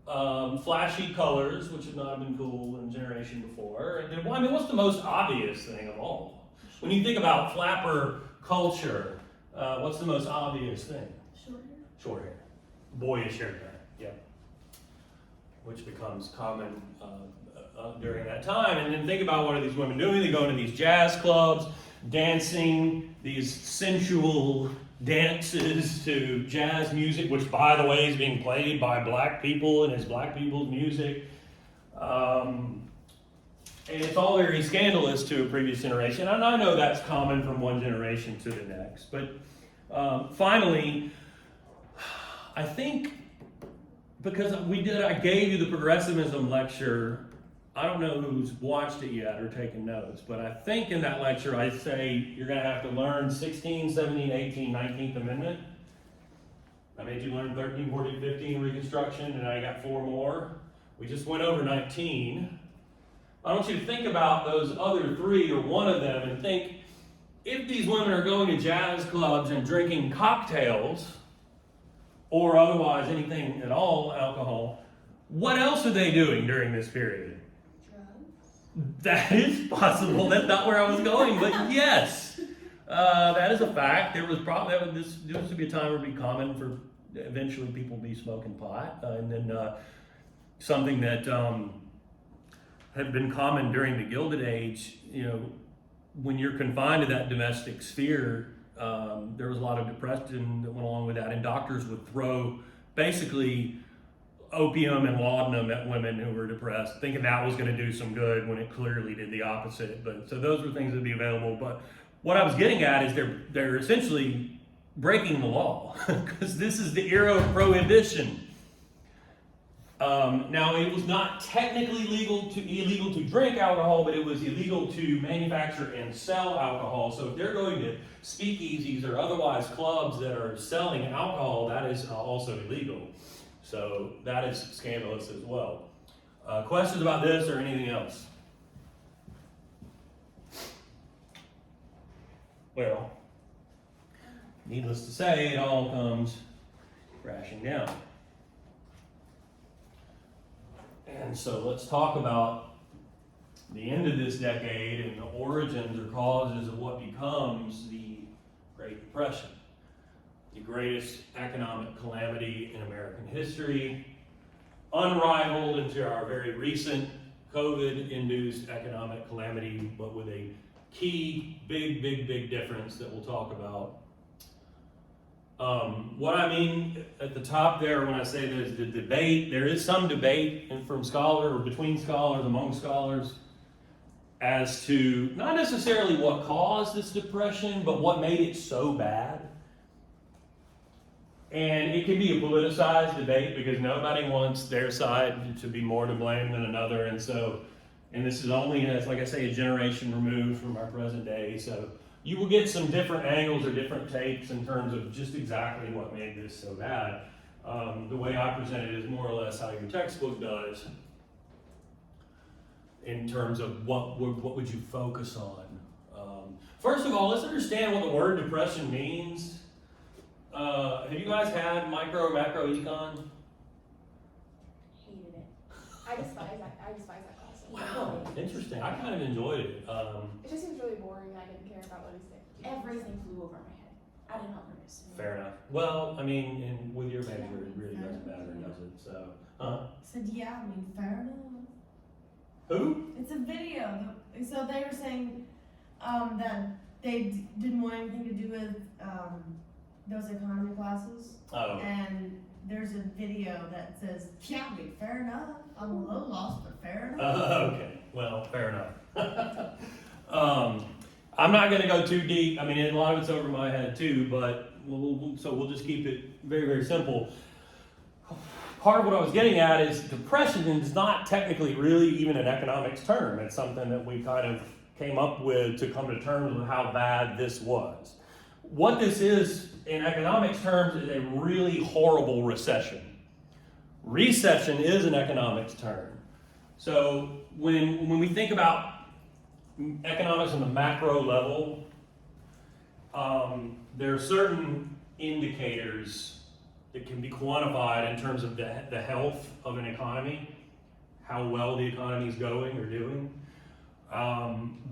Flashy colors, which would not have been cool in the generation before. And then, well, I mean, what's the most obvious thing of all? When you think about flapper culture, what's the most obvious thing? Short hair. Short hair. Boyish haircut, yep. Which becomes common during that time. And then think about what are these women doing? They go into these jazz clubs, dancing, these sensual dances to jazz music, which, by the way, is being played by black people and is black people's music. And it's all very scandalous to a previous generation. And I know that's common from one generation to the next. But finally, I think because I gave you the progressivism lecture. I don't know who's watched it yet or taken notes, but I think in that lecture I say you're going to have to learn 16, 17, 18, 19th Amendment. I made you learn 13, 14, 15 Reconstruction, and I got 4 more. We just went over 19. I want you to think about those other 3 or one of them and think, if these women are going to jazz clubs and drinking cocktails, or otherwise anything at all, alcohol, what else are they doing during this period? That is possible. That's not where I was going, but yes, that is a fact. There was probably this used to be a time where it'd be common for eventually people to be smoking pot, and then something that had been common during the Gilded Age. You know, when you're confined to that domestic sphere, there was a lot of depression that went along with that, and doctors would throw basically opium and laudanum at women who were depressed, thinking that was going to do some good when it clearly did the opposite. But so those were things that would be available. But what I was getting at is they're essentially breaking the law because this is the era of prohibition. Now it was not technically illegal to drink alcohol, but it was illegal to manufacture and sell alcohol. So if they're going to speakeasies or otherwise clubs that are selling alcohol, that is also illegal. So that is scandalous as well. Questions about this or anything else? Well, needless to say, it all comes crashing down. And so let's talk about the end of this decade and the origins or causes of what becomes the Great Depression. The greatest economic calamity in American history, unrivaled into our very recent COVID-induced economic calamity, but with a key, big difference that we'll talk about. What I mean at the top there when I say there's the debate, there is some debate from scholars or between scholars, among scholars, as to not necessarily what caused this depression, but what made it so bad. And it can be a politicized debate because nobody wants their side to be more to blame than another. And this is only, as like I say, a generation removed from our present day. So you will get some different angles or different takes in terms of just exactly what made this so bad. The way I present it is more or less how your textbook does in terms of what would you focus on. First of all, let's understand what the word depression means. Have you guys had micro or macro econ? Hated it. I despise that class. Wow, interesting. I kind of enjoyed it. It just seems really boring. I didn't care about what he said. Everything flew over my head. I did not learn this. Fair enough. Well, I mean, and with your major, it really doesn't matter, does it? So, Said, yeah, I mean, fair enough. Who? It's a video. So they were saying that they didn't want anything to do with those economy classes. Oh. And there's a video that says, yeah, I mean, fair enough. I'm a little lost, but fair enough. Okay. Well, fair enough. I'm not going to go too deep. I mean, a lot of it's over my head too, but we'll just keep it very, very simple. Part of what I was getting at is depression is not technically really even an economics term. It's something that we kind of came up with to come to terms with how bad this was. What this is in economics terms is a really horrible recession. Recession is an economics term. So when we think about economics on the macro level, there are certain indicators that can be quantified in terms of the health of an economy, how well the economy is going or doing.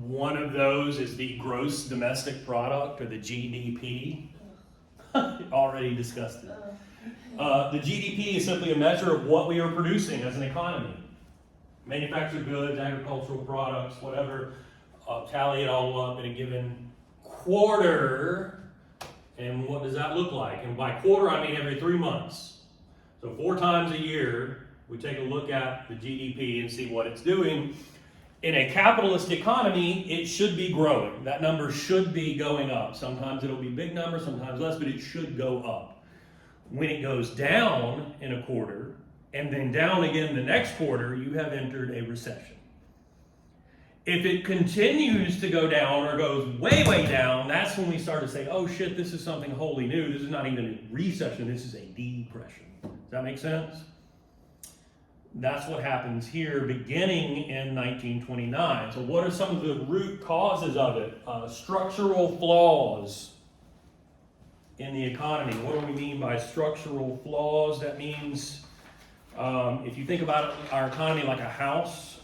One of those is the gross domestic product, or the GDP. Already discussed it. The GDP is simply a measure of what we are producing as an economy. Manufactured goods, agricultural products, whatever, tally it all up in a given quarter. And what does that look like? And by quarter, I mean every 3 months. So 4 times a year, we take a look at the GDP and see what it's doing. In a capitalist economy, it should be growing. That number should be going up. Sometimes it'll be big numbers, sometimes less, but it should go up. When it goes down in a quarter, and then down again the next quarter, you have entered a recession. If it continues to go down or goes way, way down, that's when we start to say, oh shit, this is something wholly new. This is not even a recession, this is a depression. Does that make sense? That's what happens here beginning in 1929. So what are some of the root causes of it? Structural flaws in the economy. What do we mean by structural flaws? That means, if you think about our economy like a house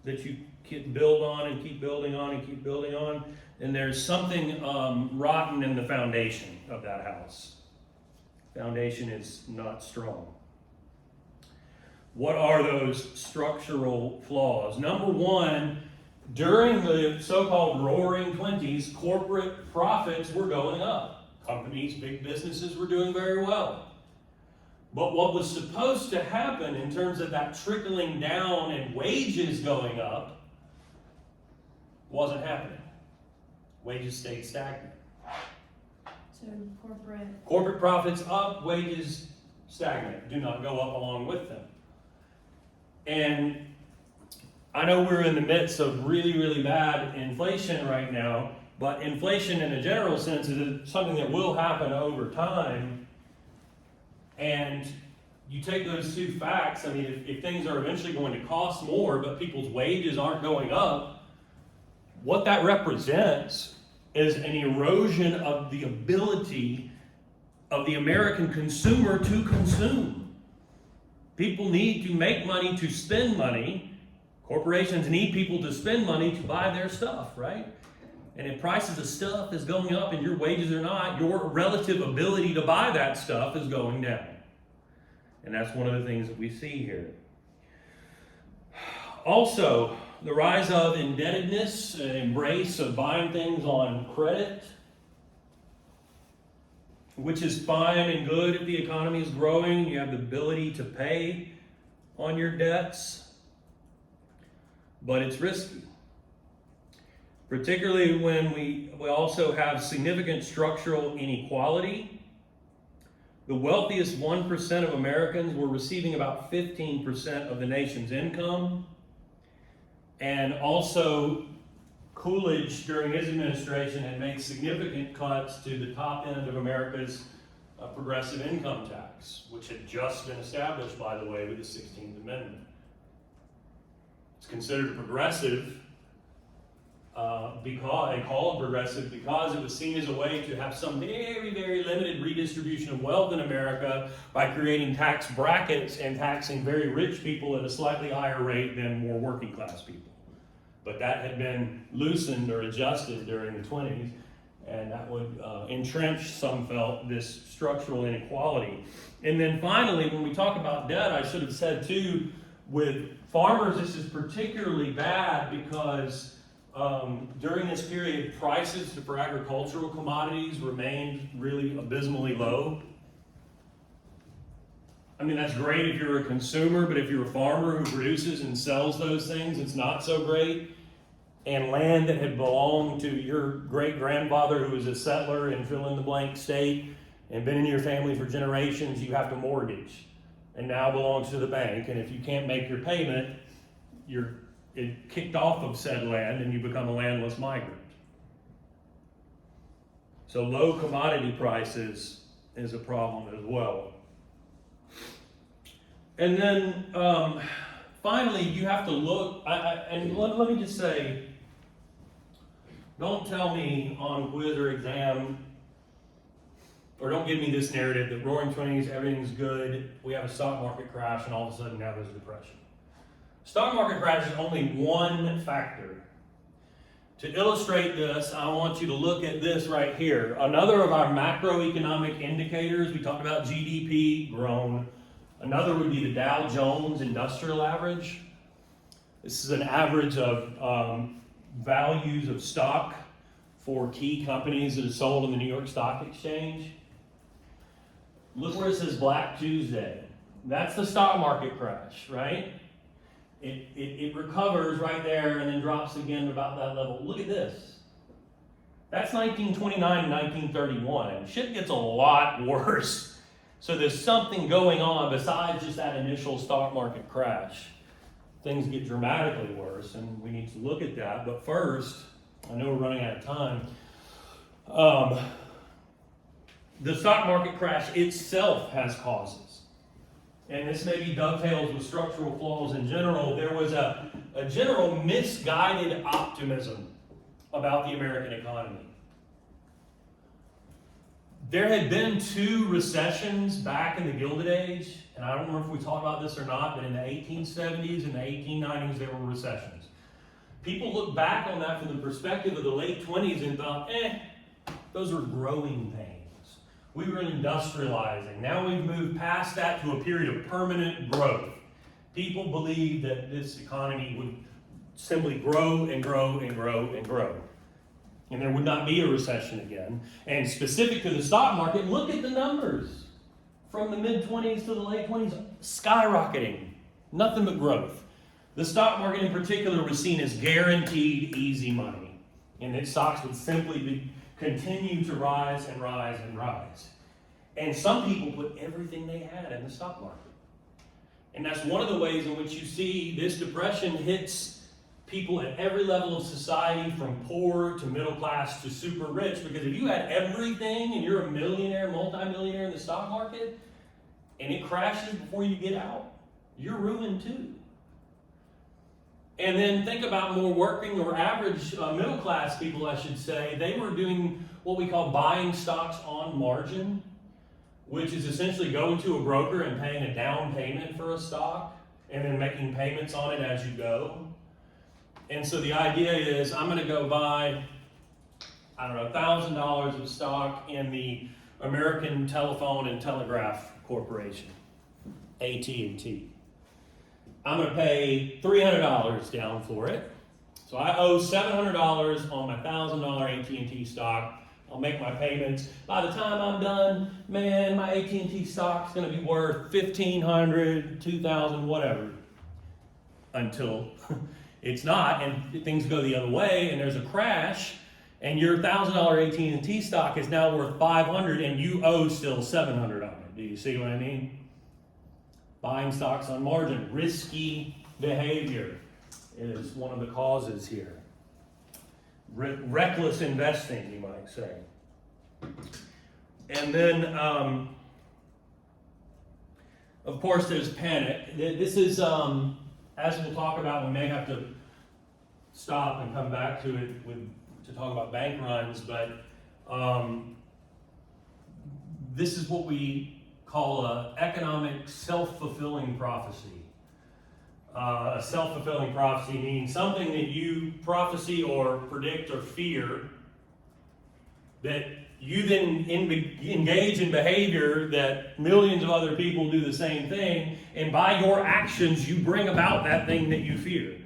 that you can build on and keep building on and keep building on, and there's something rotten in the foundation of that house. Foundation is not strong. What are those structural flaws? Number one, during the so-called roaring 20s, corporate profits were going up. Companies, big businesses were doing very well. But what was supposed to happen in terms of that trickling down and wages going up wasn't happening. Wages stayed stagnant. So Corporate profits up, wages stagnant, do not go up along with them. And I know we're in the midst of really, really bad inflation right now, but inflation in a general sense is something that will happen over time. And you take those two facts, I mean, if things are eventually going to cost more, but people's wages aren't going up, what that represents is an erosion of the ability of the American consumer to consume. People need to make money to spend money. Corporations need people to spend money to buy their stuff, right? And if prices of stuff is going up and your wages are not, your relative ability to buy that stuff is going down. And that's one of the things that we see here. Also, the rise of indebtedness, an embrace of buying things on credit, which is fine and good if the economy is growing. You have the ability to pay on your debts, but it's risky. Particularly when we also have significant structural inequality. The wealthiest 1% of Americans were receiving about 15% of the nation's income. And also, Coolidge, during his administration, had made significant cuts to the top end of America's progressive income tax, which had just been established, by the way, with the 16th Amendment. It's considered progressive and called progressive because it was seen as a way to have some very, very limited redistribution of wealth in America by creating tax brackets and taxing very rich people at a slightly higher rate than more working class people. But that had been loosened or adjusted during the 20s, and that would entrench, some felt, this structural inequality. And then finally, when we talk about debt, I should have said too, with farmers, this is particularly bad because during this period, prices for agricultural commodities remained really abysmally low. I mean, that's great if you're a consumer, but if you're a farmer who produces and sells those things, it's not so great. And land that had belonged to your great-grandfather who was a settler in fill-in-the-blank state and been in your family for generations, you have to mortgage. And now belongs to the bank. And if you can't make your payment, you're kicked off of said land and you become a landless migrant. So low commodity prices is a problem as well. And then finally, you have to look, and let me just say, don't tell me on quiz or exam or don't give me this narrative that roaring 20s, everything's good, we have a stock market crash, and all of a sudden now there's a depression. Stock market crash is only one factor. To illustrate this, I want you to look at this right here. Another of our macroeconomic indicators, we talked about GDP, grown. Another would be the Dow Jones Industrial Average. This is an average of values of stock for key companies that are sold on the New York Stock Exchange. Look where it says Black Tuesday. That's the stock market crash, right? It recovers right there and then drops again to about that level. Look at this. That's 1929 and 1931. Shit gets a lot worse. So there's something going on besides just that initial stock market crash. Things get dramatically worse, and we need to look at that. But first, I know we're running out of time. The stock market crash itself has causes. And this maybe dovetails with structural flaws in general. There was a general misguided optimism about the American economy. There had been 2 recessions back in the Gilded Age, and I don't remember if we talked about this or not, but in the 1870s and the 1890s there were recessions. People look back on that from the perspective of the late 20s and thought, those were growing pains. We were industrializing. Now we've moved past that to a period of permanent growth. People believed that this economy would simply grow and grow and grow and grow. And there would not be a recession again. And specific to the stock market, look at the numbers. From the mid-20s to the late 20s, skyrocketing. Nothing but growth. The stock market in particular was seen as guaranteed easy money. And that stocks would simply continue to rise and rise and rise. And some people put everything they had in the stock market. And that's one of the ways in which you see this depression hits people at every level of society, from poor to middle class to super rich. Because if you had everything and you're a millionaire, multimillionaire in the stock market, and it crashes before you get out, you're ruined too. And then think about more working or average middle class people, I should say. They were doing what we call buying stocks on margin, which is essentially going to a broker and paying a down payment for a stock and then making payments on it as you go. And so the idea is, I'm going to go buy, $1,000 of stock in the American Telephone and Telegraph Corporation, AT&T. I'm going to pay $300 down for it. So I owe $700 on my $1,000 AT&T stock. I'll make my payments. By the time I'm done, man, my AT&T stock's going to be worth $1,500, $2,000, whatever. Until it's not, and things go the other way, and there's a crash, and your $1,000 AT&T stock is now worth $500, and you owe still $700 on it. Do you see what I mean? Buying stocks on margin, risky behavior is one of the causes here. Reckless investing, you might say. And then, of course, there's panic. This is, as we'll talk about, we may have to stop and come back to it to talk about bank runs, but this is what we call an economic self-fulfilling prophecy. A self-fulfilling prophecy means something that you prophecy or predict or fear, that you then engage in behavior that millions of other people do the same thing, and by your actions you bring about that thing that you feared.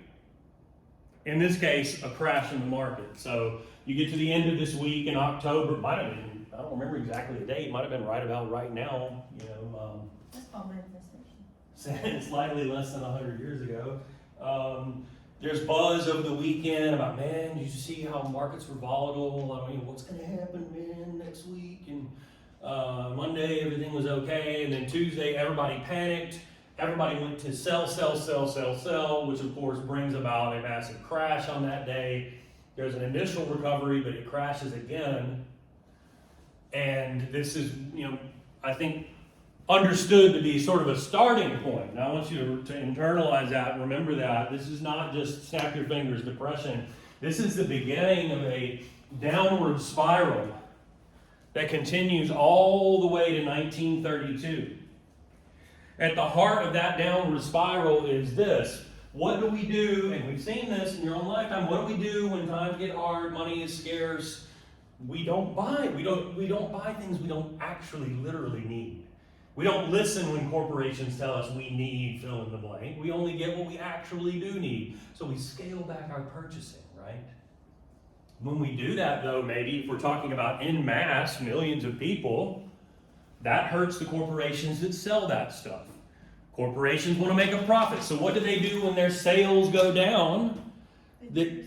In this case, a crash in the market. So you get to the end of this week in October, might have been, I don't remember exactly the date, might have been right about right now, That's called manifestation. slightly less than 100 years ago. There's buzz over the weekend about, man, did you see how markets were volatile? I mean, what's going to happen, man, next week? And Monday, everything was okay. And then Tuesday, everybody panicked. Everybody went to sell, which of course brings about a massive crash on that day. There's an initial recovery, but it crashes again. And this is, I think, understood to be sort of a starting point. Now I want you to internalize that and remember that. This is not just snap your fingers depression. This is the beginning of a downward spiral that continues all the way to 1932. At the heart of that downward spiral is this. What do we do, and we've seen this in your own lifetime, what do we do when times get hard, money is scarce? We don't buy. We don't buy things we don't actually literally need. We don't listen when corporations tell us we need fill in the blank. We only get what we actually do need. So we scale back our purchasing, right? When we do that, though, maybe if we're talking about en masse, millions of people, that hurts the corporations that sell that stuff. Corporations want to make a profit. So what do they do when their sales go down? They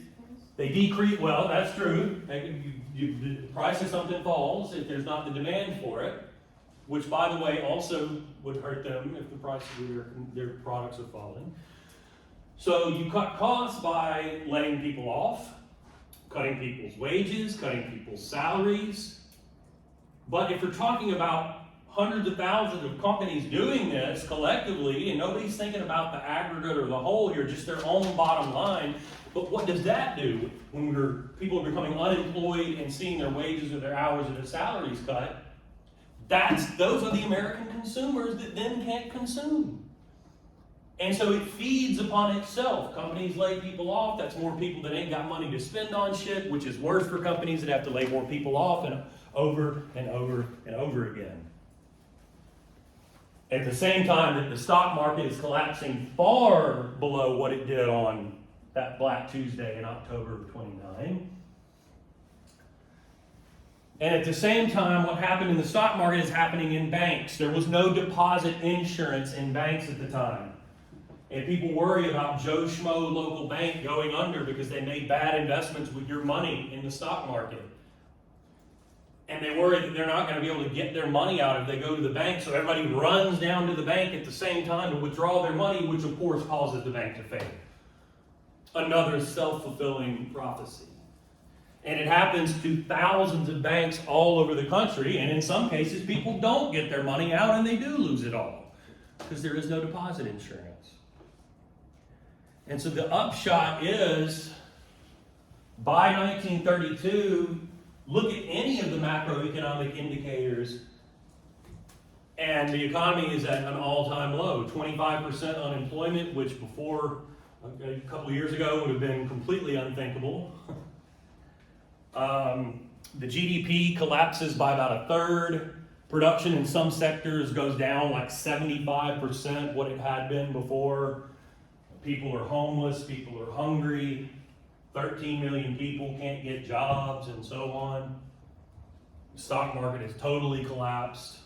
decrease. Well, that's true. The price of something falls if there's not the demand for it, which, by the way, also would hurt them if the price of their products are falling. So you cut costs by laying people off, cutting people's wages, cutting people's salaries. But if we're talking about hundreds of thousands of companies doing this collectively, and nobody's thinking about the aggregate or the whole here, just their own bottom line. But what does that do when people are becoming unemployed and seeing their wages or their hours or their salaries cut? Those are the American consumers that then can't consume. And so it feeds upon itself. Companies lay people off. That's more people that ain't got money to spend on shit, which is worse for companies that have to lay more people off and over and over and over again. At the same time that the stock market is collapsing far below what it did on that Black Tuesday in October of 29. And at the same time, what happened in the stock market is happening in banks. There was no deposit insurance in banks at the time. And people worry about Joe Schmo local bank going under because they made bad investments with your money in the stock market. And they worry that they're not going to be able to get their money out if they go to the bank, so everybody runs down to the bank at the same time to withdraw their money, which of course causes the bank to fail. Another self-fulfilling prophecy. And it happens to thousands of banks all over the country, and in some cases people don't get their money out and they do lose it all because there is no deposit insurance. And so the upshot is, by 1932, look at any of the macroeconomic indicators, and the economy is at an all-time low. 25% unemployment, which before a couple of years ago would have been completely unthinkable. The GDP collapses by about a third. Production in some sectors goes down like 75% what it had been before. People are homeless, people are hungry. 13 million people can't get jobs and so on. The stock market has totally collapsed.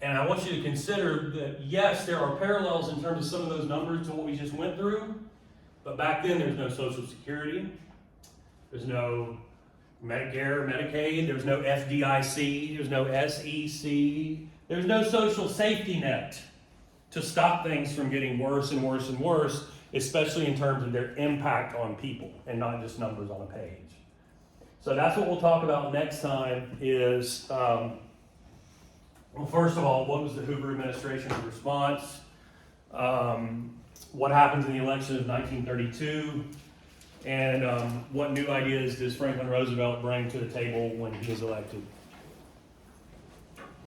And I want you to consider that, yes, there are parallels in terms of some of those numbers to what we just went through, but back then there's no Social Security, there's no Medicare, Medicaid, there's no FDIC, there's no SEC, there's no social safety net to stop things from getting worse and worse and worse, especially in terms of their impact on people and not just numbers on a page. So that's what we'll talk about next time is, well, first of all, what was the Hoover administration's response? What happens in the election of 1932? And what new ideas does Franklin Roosevelt bring to the table when he is elected?